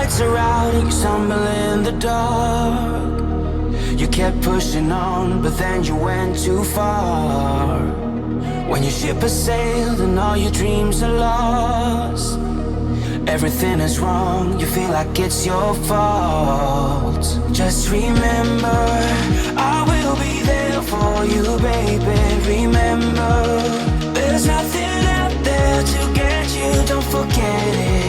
lights are out and you stumble in the dark. You kept pushing on, but then you went too far. When your ship has sailed and all your dreams are lost, everything is wrong, you feel like it's your fault. Just remember, I will be there for you, baby. Remember, there's nothing out there to get you, don't forget it.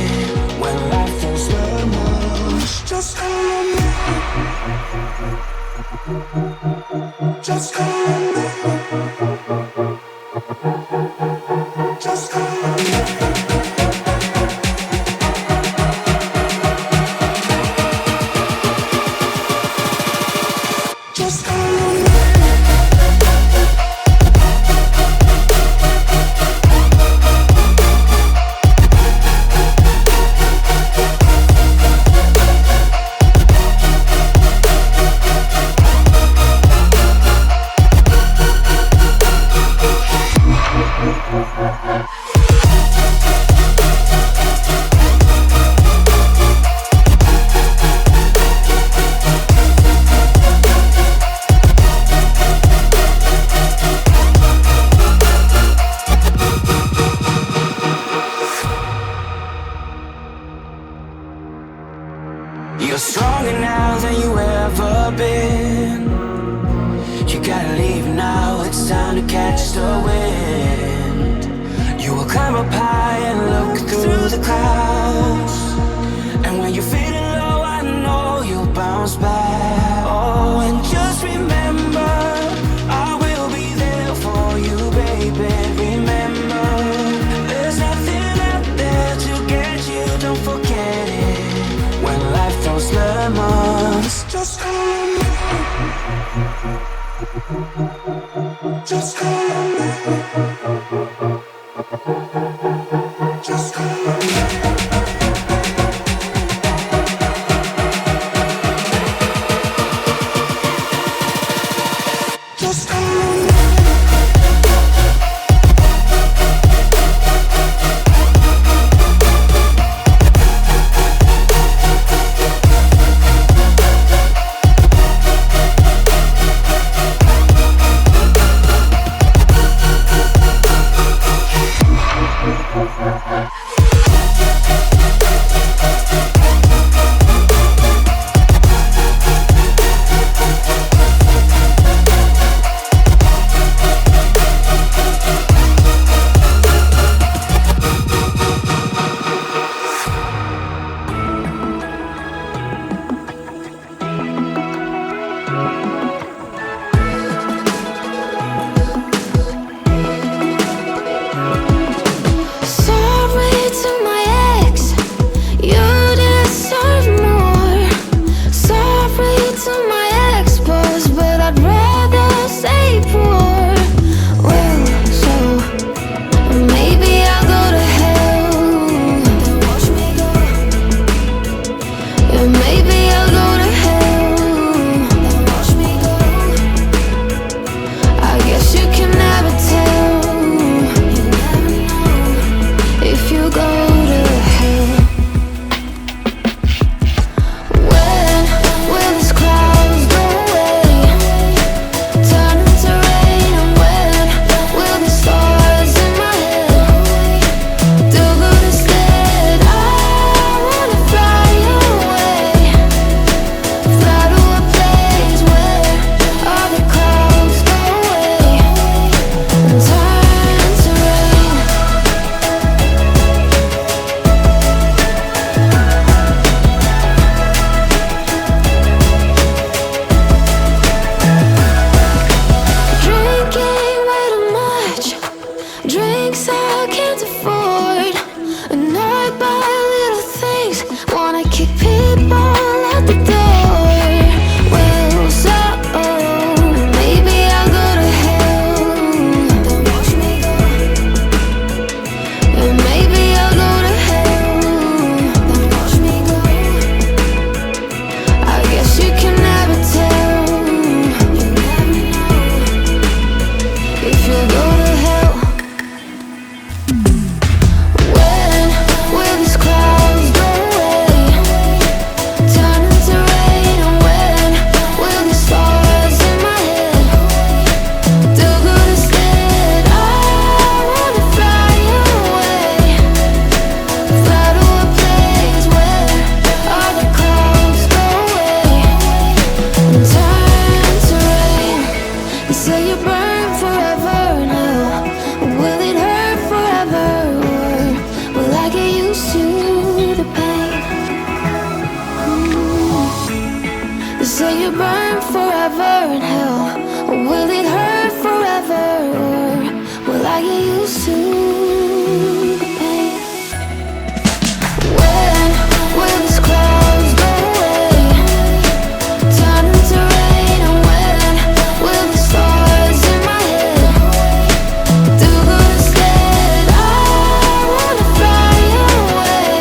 When life feels lemons, just call on me. Just call on me. Just call on me. You're stronger now than you ever been. You gotta leave now, it's time to catch the wind. You will climb up high and look through the clouds, and when you're feeling low, I know you'll bounce back. Oh, and just remember, I will be there for you, baby. Remember, there's nothing out there to get you, don't forget it. When life throws lemons, just call on me. Just call on me. Just call on me. Just call on me. forever in hell? Or will it hurt forever? Or will I get used to the pain? When will these clouds go away, turn into rain? And when will the stars in my head do good instead? I wanna fly away,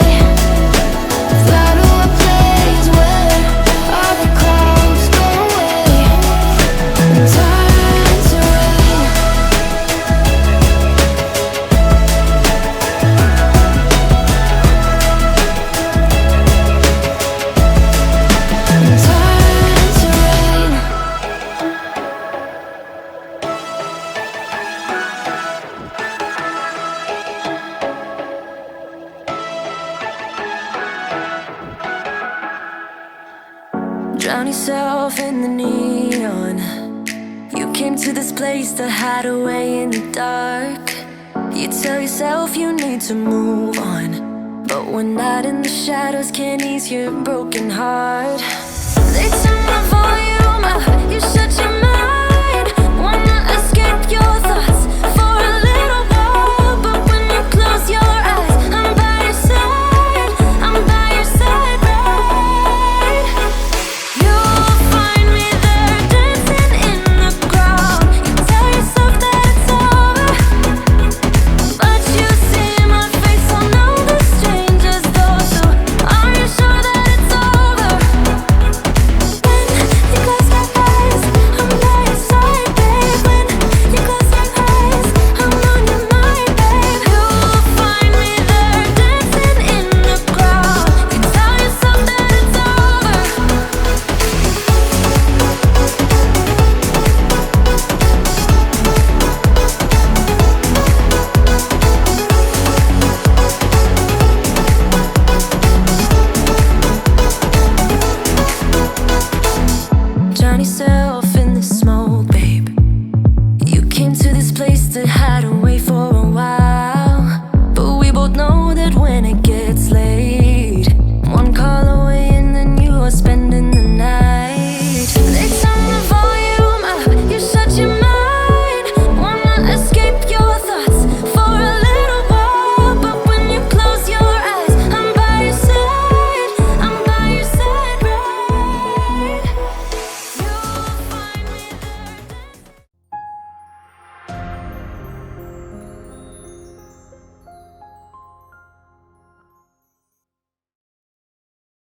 fly to a place where all the clouds go away and turn to rain. And turn to rain. Drown yourself in the neon. You came to this place to hide away in the dark. You tell yourself you need to move on, but one night in the shadows can't ease your broken heart. They tell